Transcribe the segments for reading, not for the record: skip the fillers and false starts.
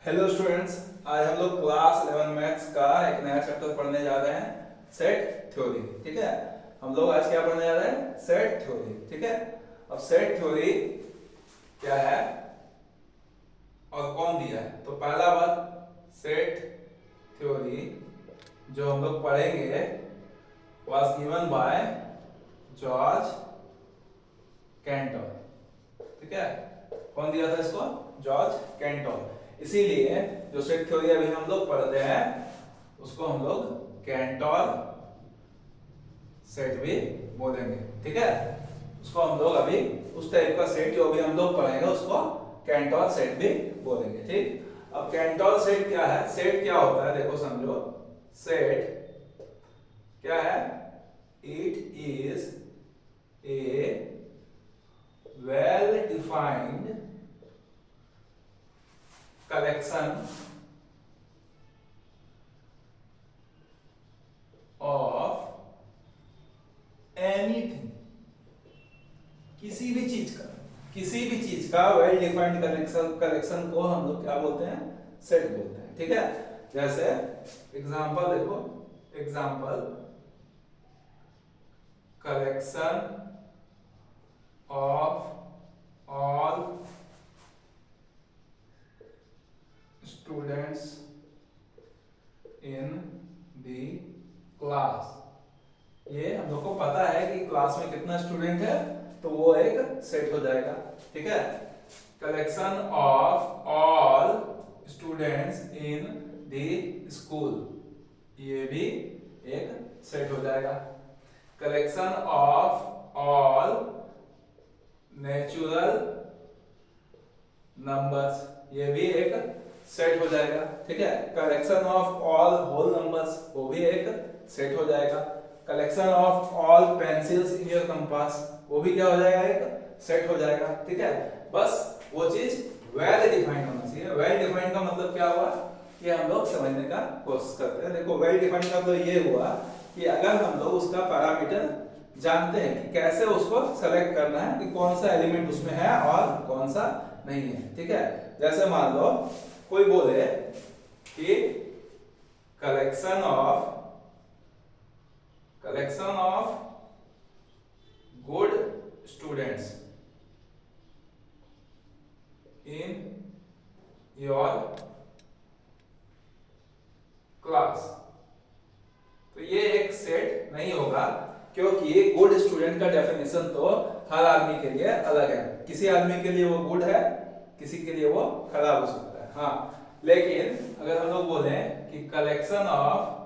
Hello students, आज हम लोग क्लास 11 मैथ्स का एक नया चैप्टर पढ़ने जा रहे हैं, सेट थ्योरी। ठीक है, हम लोग आज क्या पढ़ने जा रहे हैं? Set theory. ठीक है, अब सेट थ्योरी क्या है और कौन दिया है? तो पहला बात, सेट थ्योरी जो हम लोग पढ़ेंगे was given by George Centaur. ठीक है, कौन दिया था इसको? George Centaur. इसीलिए जो सेट थ्योरी अभी हम लोग पढ़ते हैं उसको हम लोग कैंटोर सेट भी बोलेंगे। ठीक है, उसको हम लोग अभी उस टाइप का सेट जो अभी हम लोग पढ़ेंगे उसको कैंटोर सेट भी बोलेंगे। ठीक, अब कैंटोर सेट क्या है? सेट क्या होता है देखो समझो। सेट क्या है? It is a well defined collection of anything, किसी भी चीज का वेल डिफाइंड कलेक्शन को हम लोग क्या बोलते हैं? सेट बोलते हैं। ठीक है, जैसे एग्जांपल देखो, example collection of all students in the class. ये हम लोग को पता है कि क्लास में कितना स्टूडेंट है, तो वो एक सेट हो जाएगा। ठीक है, collection of all students in the school, ये भी एक सेट हो जाएगा। Collection of all natural numbers, ये भी एक सेट हो जाएगा। ठीक है, collection of all whole numbers, वो भी एक सेट हो जाएगा। Collection of all pencils in your compass, वो भी क्या हो जाएगा? एक सेट हो जाएगा। ठीक है, बस वो चीज वेल डिफाइंड होना चाहिए। वेल डिफाइंड का मतलब क्या हुआ, ये हम लोग समझने का कोशिश करते हैं। देखो, वेल डिफाइंड का मतलब ये हुआ कि अगर हम लोग उसका पैरामीटर जानते हैं कि कैसे उसको सेलेक्ट करना है कि कौन सा एलिमेंट उसमें है और कौन सा नहीं है। ठीक है, जैसे मान लो कोई बोले कि collection of good students in your class, तो ये एक सेट नहीं होगा, क्योंकि गुड स्टूडेंट का डेफिनेशन तो हर आदमी के लिए अलग है। किसी आदमी के लिए वो गुड है, किसी के लिए वो खराब हो सकता है। हाँ, लेकिन अगर हम लोग बोले कि collection of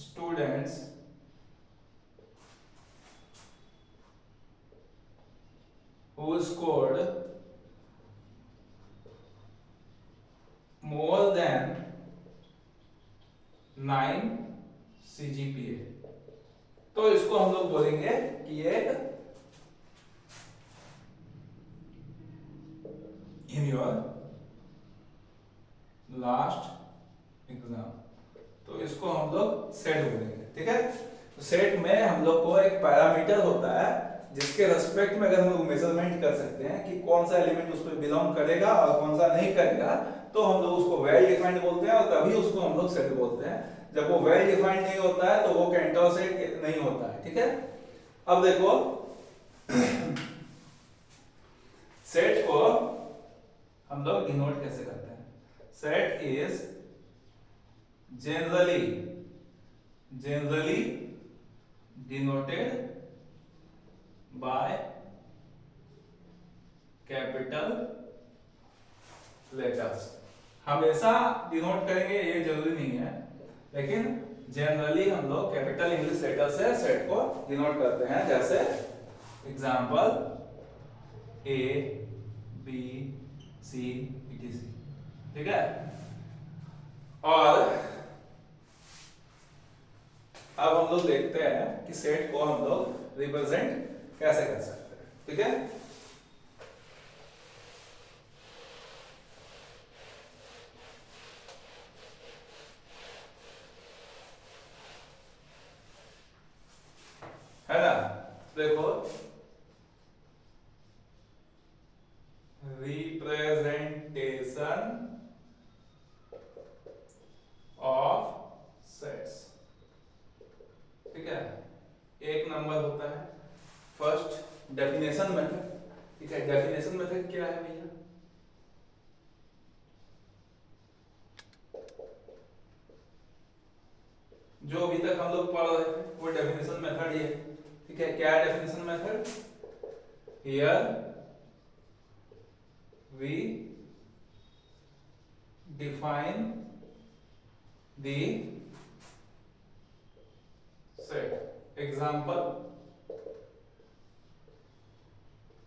students who scored more than 9 CGPA, तो इसको हम लोग बोलेंगे कि ये इन योर लास्ट एग्जाम, तो इसको हम लोग सेट बोलेंगे। ठीक है, तो सेट में हम लोग को एक पैरामीटर होता है जिसके रेस्पेक्ट में अगर हम लोग मेजरमेंट कर सकते हैं कि कौन सा एलिमेंट उसमें बिलोंग करेगा और कौन सा नहीं करेगा, तो हम लोग उसको वेल डिफाइंड बोलते हैं और तभी उसको हम लोग सेट बोलते हैं। जब वो वेल डिफाइंड नहीं होता है तो वो कैंटोर सेट नहीं होता है। ठीक है, अब देखो सेट को हम लोग डिनोट कैसे करते हैं? Set is generally denoted by capital letters। हमेशा डिनोट करेंगे ये जरूरी नहीं है, लेकिन जनरली हम लोग कैपिटल इंग्लिश लेटर से सेट को डिनोट करते हैं। जैसे example A B C etc। ठीक है, और अब हम लोग देखते हैं कि सेट को हम लोग रिप्रेजेंट कैसे कर सकते हैं। ठीक है, है ना? देखो, डेफिनेशन मेथड क्या है भैया? जो अभी तक हम लोग पढ़ रहे थे वो डेफिनेशन मेथड ही है, ठीक है। क्या है definition method? Here we define the set, example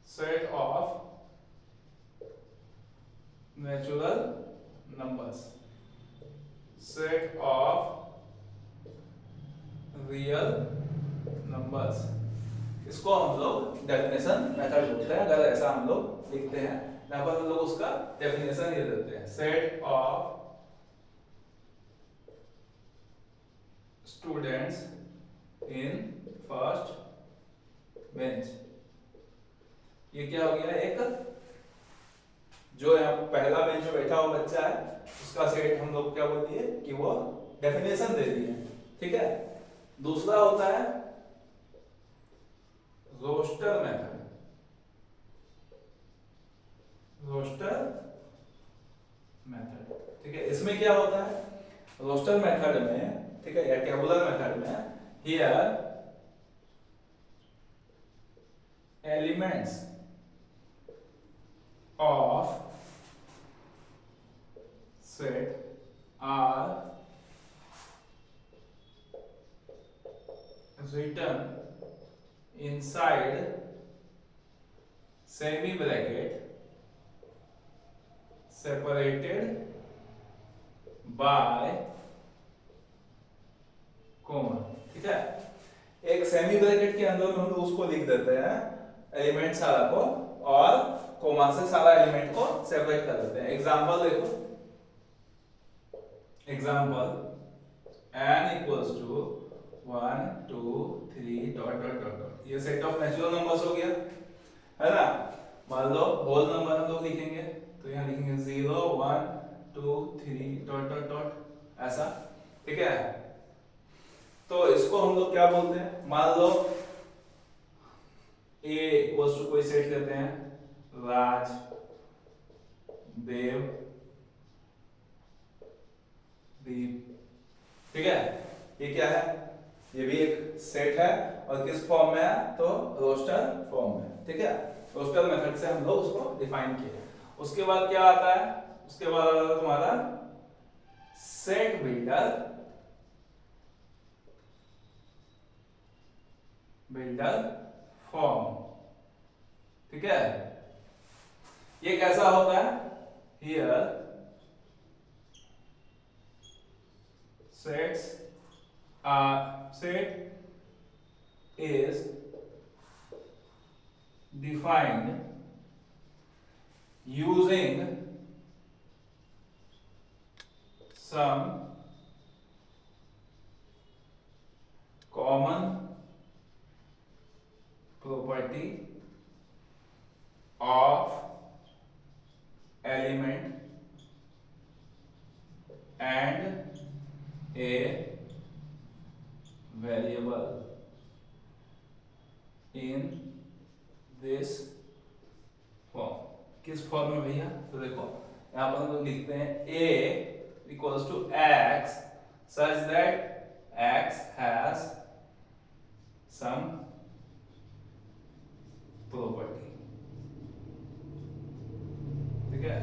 set of natural numbers, set of real numbers, इसको हम लोग डेफिनेशन मेथड बोलते हैं। अगर ऐसा हम लोग लिखते हैं, यहाँ पर हम लोग उसका डेफिनेशन ये देते हैं, set of students in first bench. ये क्या हो गया? एक जो यहाँ पहला बेंच में बैठा हुआ बच्चा है उसका सेट हम लोग क्या बोल दिए कि वो डेफिनेशन दे दिए, ठीक है। दूसरा होता है रोस्टर मेथड, रोस्टर मेथड, ठीक है। इसमें क्या होता है? रोस्टर मेथड में, ठीक है, या टेबुलर मेथड में, here elements of set are written inside semi bracket separated by comma, ठीक है। एक सेमी ब्रैकेट के अंदर हम लोग उसको लिख देते हैं एलिमेंट सारा को, और कोमा से सारा एलिमेंट को सेपरेट कर देते हैं। एग्जांपल देखो, example n equals to 1 2 3 dot dot dot dot, ये सेट ऑफ नेचुरल नंबर्स हो गया, है ना। मान लो होल नंबर हम लोग लिखेंगे तो यहाँ लिखेंगे 0 1 2 3 डॉट डॉट डॉट, ऐसा, ठीक है। तो इसको हम लोग क्या बोलते हैं? मान लो a इक्वल्स टू कोई सेट लेते हैं, राज, देव, दीप, ठीक है। ये क्या है? ये भी एक सेट है, और किस फॉर्म में है? तो रोस्टर फॉर्म में, ठीक है। रोस्टर मेथड से हम लोग उसको डिफाइन किए। उसके बाद क्या आता है? उसके बाद आता है तुम्हारा सेट बिल्डर, बिल्डर फॉर्म, ठीक है। ये कैसा होता है? Here set is defined using some common property of element and a variable in this form। किस फॉर्म में भैया? तो देखो यहां पर हम लोग लिखते हैं a equals to x such that x has some property, ठीक है।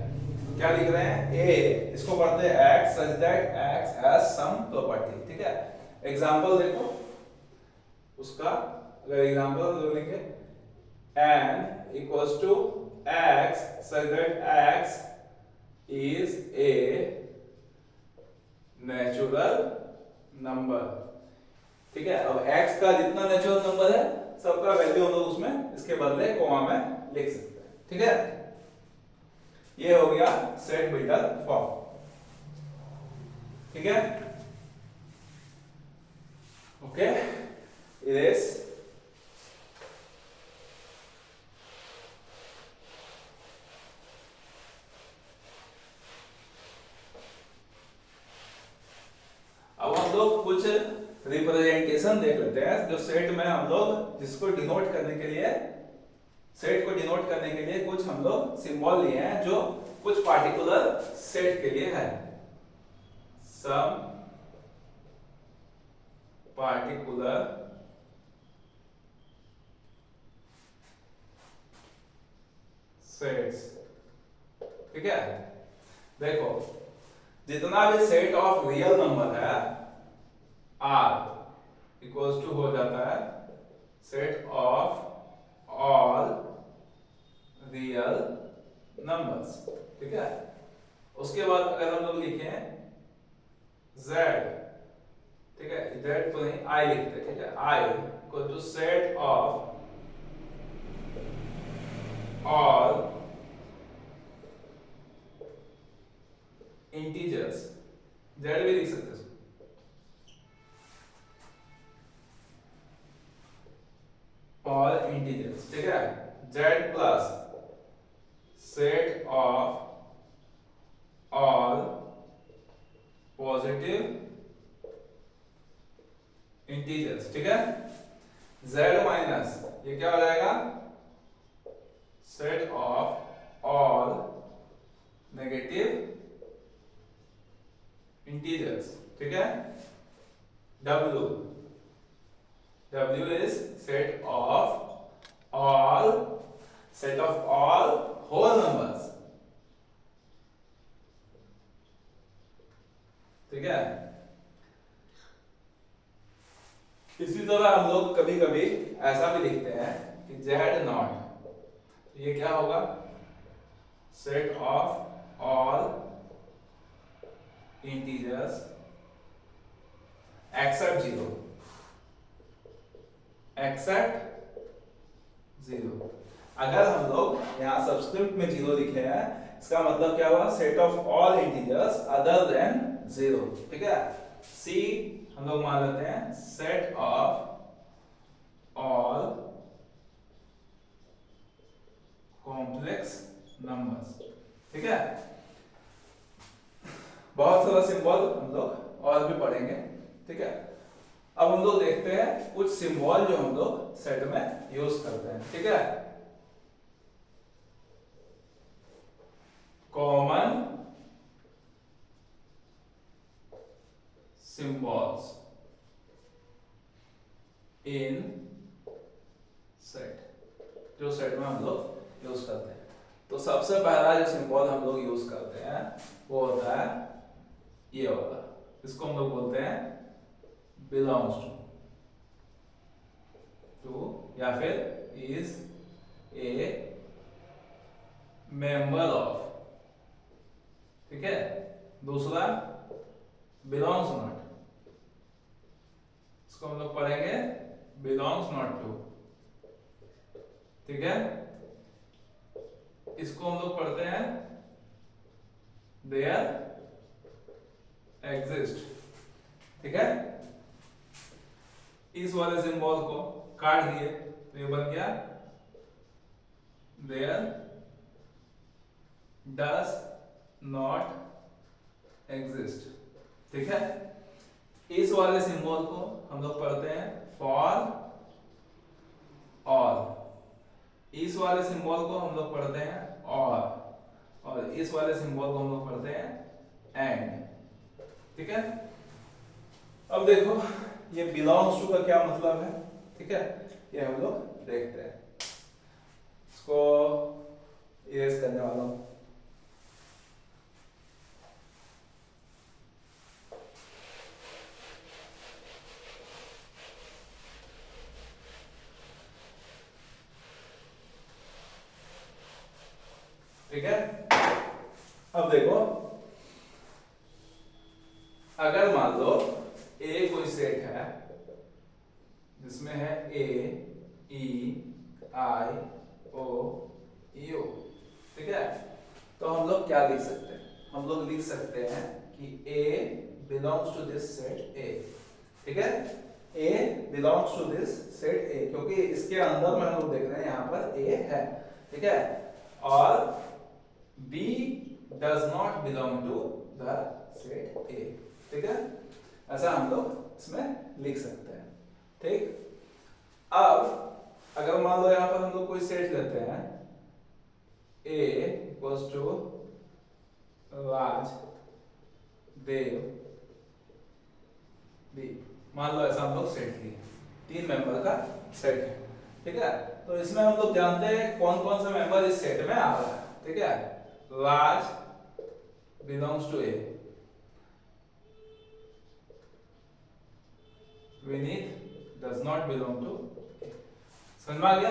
क्या लिख रहे हैं? a, इसको पढ़ते हैं x such that x has some property, ठीक है। एग्जाम्पल देखो उसका, अगर एग्जाम्पल हम लोग लिखेंगे n equals to x such that x is a natural number, ठीक है। अब x का जितना नेचुरल नंबर है सबका वैल्यू हम लोग उसमें इसके बदले कोमा में लिख सकते हैं, ठीक है। ये हो गया सेट बिल्डर फॉर्म, ठीक है। ओके, इरेज अब हम लोग कुछ रिप्रेजेंटेशन देख लेते हैं जो सेट में हम लोग जिसको डिनोट करने के लिए सेट को डिनोट करने के लिए कुछ हम लोग सिंबल लिए हैं जो कुछ पार्टिकुलर सेट के लिए है। सम पार्टिकुलर सेट्स, ठीक है। देखो जितना भी सेट ऑफ रियल नंबर है आर इक्वल्स टू हो जाता है set of all real numbers, ठीक है। उसके बाद अगर हम लोग लिखें z, ठीक है, z तो नहीं i लिखते हैं, ठीक है, i equal to set of all integers, z भी लिख सकते हैं ऑल इंटीजर्स, ठीक है, z plus set of all positive integers, ठीक है। z माइनस ये क्या हो जाएगा set of all negative integers, ठीक है। w is set of all whole numbers, ठीक है। इसी तरह हम लोग कभी कभी ऐसा भी लिखते हैं कि z नॉट, ये क्या होगा set of all integers except zero. अगर हम लोग यहाँ सबस्क्रिप्ट में जीरो लिखे हैं इसका मतलब क्या हुआ set of all integers other than zero, ठीक है। सी हम लोग मान लेते हैं set of all complex numbers, ठीक है। बहुत सारा सिंबल हम लोग और भी पढ़ेंगे, ठीक है। अब हम लोग देखते हैं कुछ सिंबल जो हम लोग सेट में यूज करते हैं, ठीक है। कॉमन सिंबल्स इन सेट, जो सेट में हम लोग यूज करते हैं। तो सबसे पहला जो सिंबल हम लोग यूज करते हैं वो होता है ये वाला, इसको हम लोग बोलते हैं बिलोंग्स टू या फिर इज ए मेंबर ऑफ, ठीक है। दूसरा बिलोंग्स नॉट, इसको हम लोग पढ़ेंगे बिलोंग्स नॉट टू, ठीक है। इसको हम लोग पढ़ते हैं देयर एग्जिस्ट, ठीक है। इस वाले सिंबल को काट दिए तो ये बन गया देयर डज नॉट एग्जिस्ट, ठीक है। इस वाले सिंबल को हम लोग पढ़ते हैं फॉर ऑल, इस वाले सिंबल को हम लोग पढ़ते हैं और इस वाले सिंबल को हम लोग पढ़ते हैं एंड, ठीक है। अब देखो ये बिलोंग्स टू का क्या मतलब है, ठीक है, ये हम लोग देखते हैं। इसको इरेज करने वाला हूं, ठीक है। अब देखो अगर मान लो ए कोई सेट है जिसमें है ए ई आई ओ यू, ठीक है। तो हम लोग क्या लिख सकते हैं, हम लोग लिख सकते हैं कि A belongs to this set A, ठीक है। A belongs to this set A क्योंकि इसके अंदर में हम लोग देख रहे हैं यहाँ पर ए है, ठीक है। और B does not belong to the set A, ठीक है। ऐसा हम लोग इसमें लिख सकते हैं, ठीक। अब अगर मान लो यहाँ पर हम लोग कोई सेट लेते हैं A equals to Raj Dev B, मान लो ऐसा हम लोग सेट लिए, 3 मेंबर का सेट है, ठीक है। तो इसमें हम लोग जानते हैं कौन कौन से मेंबर इस सेट में आ रहा है, ठीक है। Raj belongs to A, Vineet does not belong to A. समझ में आ गया?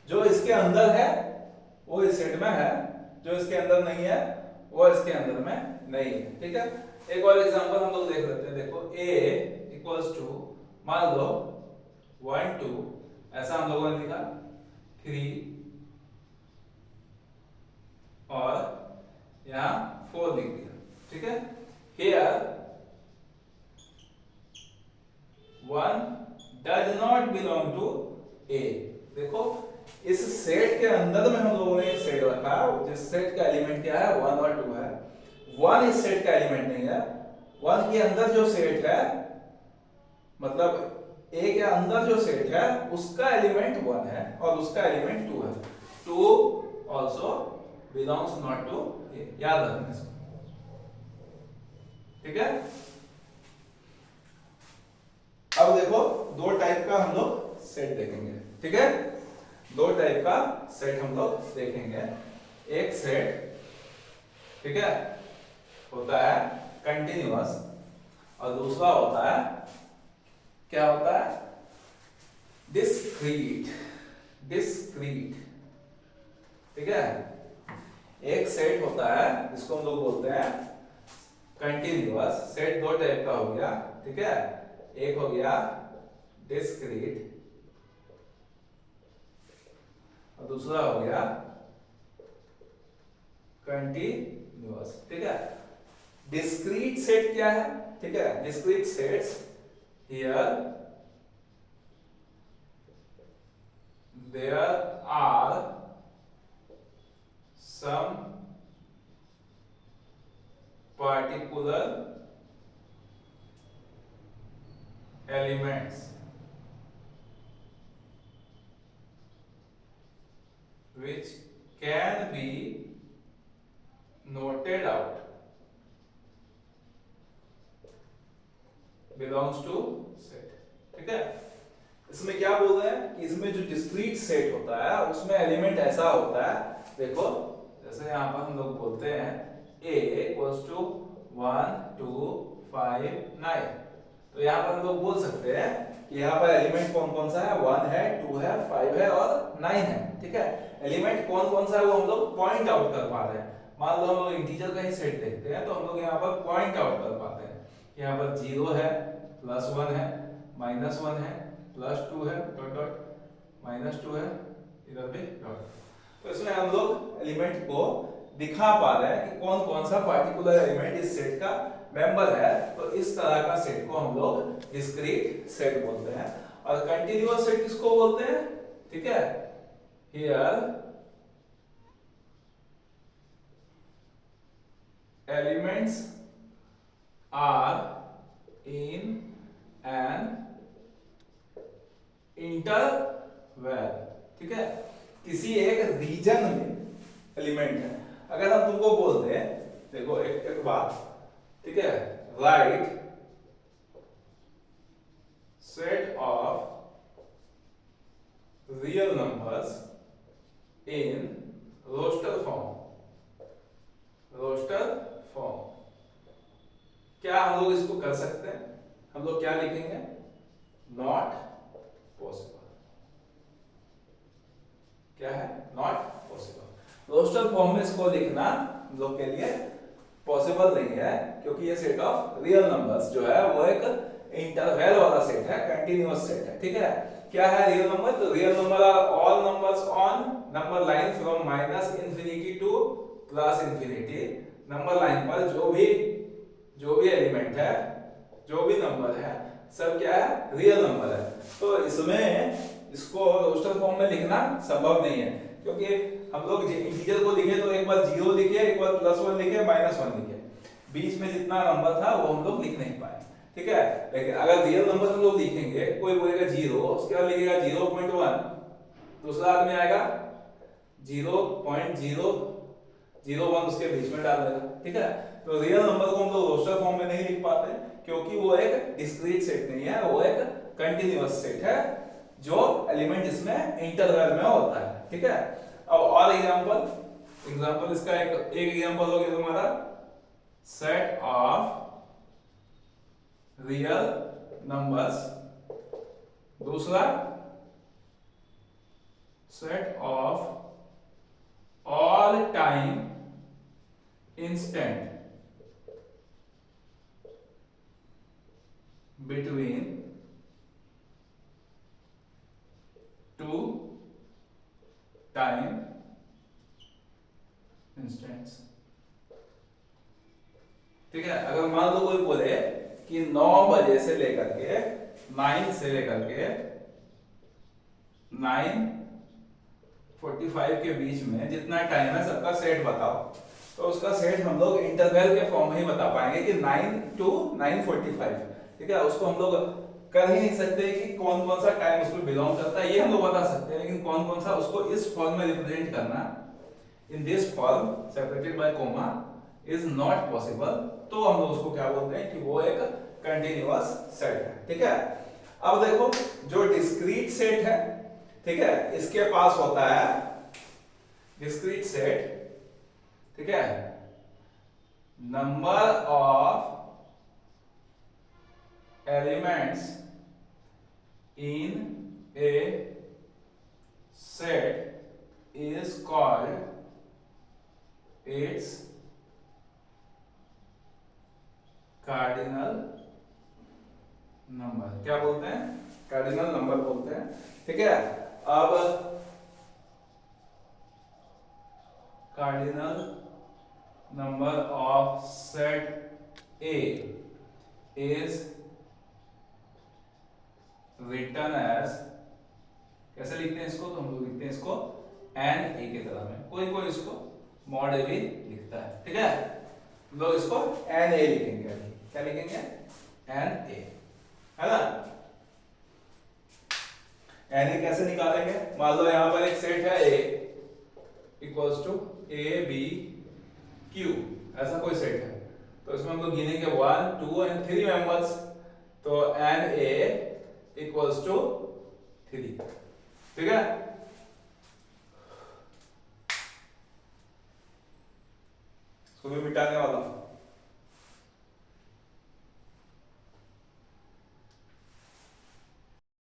जो इसके अंदर है वो इस सेट में है, जो इसके अंदर नहीं है वो इसके अंदर में नहीं है, ठीक है। एक और एग्जांपल हम लोग देख लेते हैं। देखो a इक्वल्स टू, मान लो 1 2, ऐसा हम लोगों ने लिखा 3 और यहाँ 4 लिख दिया, ठीक है। Here 1 does not belong to A। देखो इस सेट के अंदर में हम लोगों ने एक सेट रखा, जिस सेट का एलिमेंट क्या है 1 और 2 है। 1 इस सेट का एलिमेंट नहीं है। 1 के अंदर जो सेट है, मतलब A के अंदर जो सेट है उसका एलिमेंट 1 है और उसका एलिमेंट 2 है। 2 also belongs not to A, याद रखना इसको, ठीक है। अब देखो दो टाइप का हम लोग सेट देखेंगे, ठीक है। दो टाइप का सेट हम लोग देखेंगे। एक सेट, ठीक है, होता है कंटिन्यूअस और दूसरा होता है, क्या होता है, डिस्क्रीट। डिस्क्रीट, ठीक है। एक सेट होता है जिसको हम लोग बोलते हैं कंटिन्यूअस। सेट दो टाइप का हो गया, ठीक है। एक हो गया डिस्क्रीट और दूसरा हो गया कंटिन्यूअस, ठीक है। डिस्क्रीट सेट क्या है, ठीक है। Discrete sets, here there are some particular elements which can be noted out belongs to set, ठीक है। इसमें क्या बोल रहे हैं कि इसमें जो डिस्क्रीट सेट होता है उसमें एलिमेंट ऐसा होता है, देखो जैसे यहाँ पर हम लोग बोलते हैं a equals to 1 2 5 9, तो यहाँ पर हम लोग बोल सकते हैं कि यहाँ पर एलिमेंट कौन कौन सा है, 1 है 2 है 5 है और 9 है, ठीक है। एलिमेंट कौन कौन सा है वो हम लोग पॉइंट आउट कर पा रहे हैं। मान लो हम लोग इंटीजर का ही सेट देखते हैं तो हम लोग यहाँ पर पॉइंट आउट कर पाते हैं। यहाँ पर 0 है, +1 है, -1 है, +2 है, डॉट डॉट, -2 है, इधर भी डॉट। तो इसमें हम लोग एलिमेंट को दिखा पा रहे हैं कि कौन कौन सा पार्टिकुलर एलिमेंट इस सेट का मेंबर है। तो इस तरह का सेट को हम लोग डिस्क्रीट सेट बोलते हैं। और कंटिन्यूअस सेट किसको बोलते हैं, ठीक है। Here elements are in an interval, ठीक है। किसी एक रीजन में एलिमेंट है। अगर हम तुमको बोलते हैं, देखो एक बात, ठीक है, right set of real numbers in roster form. Roster form, क्या हम लोग इसको कर सकते हैं? हम लोग क्या लिखेंगे, नॉट पॉसिबल। क्या है, नॉट पॉसिबल। रोस्टर फॉर्म में इसको लिखना हम लोग के लिए पॉसिबल नहीं है, क्योंकि ये सेट ऑफ रियल नंबर्स जो है वो एक इंटरवल वाला सेट है, कंटिन्यूअस सेट है, ठीक है। क्या है रियल नंबर? तो real number are all numbers on number line from -minus infinity to +plus infinity. Number line पर जो भी एलिमेंट है, जो भी नंबर है, सब क्या है, रियल नंबर है। तो इसमें इसको रोस्टर फॉर्म में लिखना संभव नहीं है, क्योंकि हम लोग इंटीजर को लिखे तो एक बार 0 लिखे, एक बार +1 लिखे, -1 लिखे, बीच में जितना नंबर था वो हम लोग लिख नहीं पाए, ठीक है। लेकिन अगर रियल नंबर हम लोग लिखेंगे, कोई बोलेगा 0, उसके बाद लिखेगा 0.1, दूसरा आदमी आएगा 0.001 उसके बीच में डाल देगा, ठीक है। तो रियल नंबर को हम लोग रोस्टर फॉर्म में नहीं लिख पाते क्योंकि वो एक डिस्क्रीट सेट नहीं है, वो एक कंटिन्यूअस सेट है जो एलिमेंट इसमें इंटरवल में होता है, ठीक है। अब और एग्जांपल इसका एक एग्जांपल हो गया तुम्हारा सेट ऑफ रियल नंबर्स, दूसरा set of all time instant between two time instants, ठीक है। अगर मान लो कोई बोले कि 9 बजे से लेकर के 9 से लेकर के 9:45 के बीच में जितना टाइम है सबका सेट बताओ, तो उसका सेट हम लोग इंटरवल के फॉर्म में ही बता पाएंगे कि 9 to 9:45, ठीक है। उसको हम लोग कर ही नहीं सकते कि कौन कौन सा टाइम उसमें बिलोंग करता है, ये हम लोग बता सकते हैं, लेकिन कौन कौन सा उसको इस फॉर्म में रिप्रेजेंट करना in this form separated by comma is not possible, तो हम लोग उसको क्या बोलते हैं कि वो एक कंटिन्यूअस सेट है, ठीक है। अब देखो जो डिस्क्रीट सेट है, ठीक है, इसके पास होता है डिस्क्रीट सेट, ठीक है, number of elements in A set is called its cardinal number. क्या बोलते हैं? कार्डिनल नंबर बोलते हैं, ठीक है। अब cardinal number of set A is written as, कैसे लिखते हैं इसको? तो हम लोग लिखते हैं इसको एन ए की तरह में, कोई कोई इसको मॉड ए भी लिखता है, ठीक है। हम लोग इसको एन ए लिखेंगे, क्या लिखेंगे? एन ए, है ना। एन ए कैसे निकालेंगे? मान लो यहां पर एक सेट है A equals to A B Q, ऐसा कोई सेट है, तो इसमें हम लोग गिनेंगे 1 2 एंड 3 मेंबर्स, तो एन ए इक्वल्स टू 3, ठीक है। इसको भी मिटाने वाला हूं।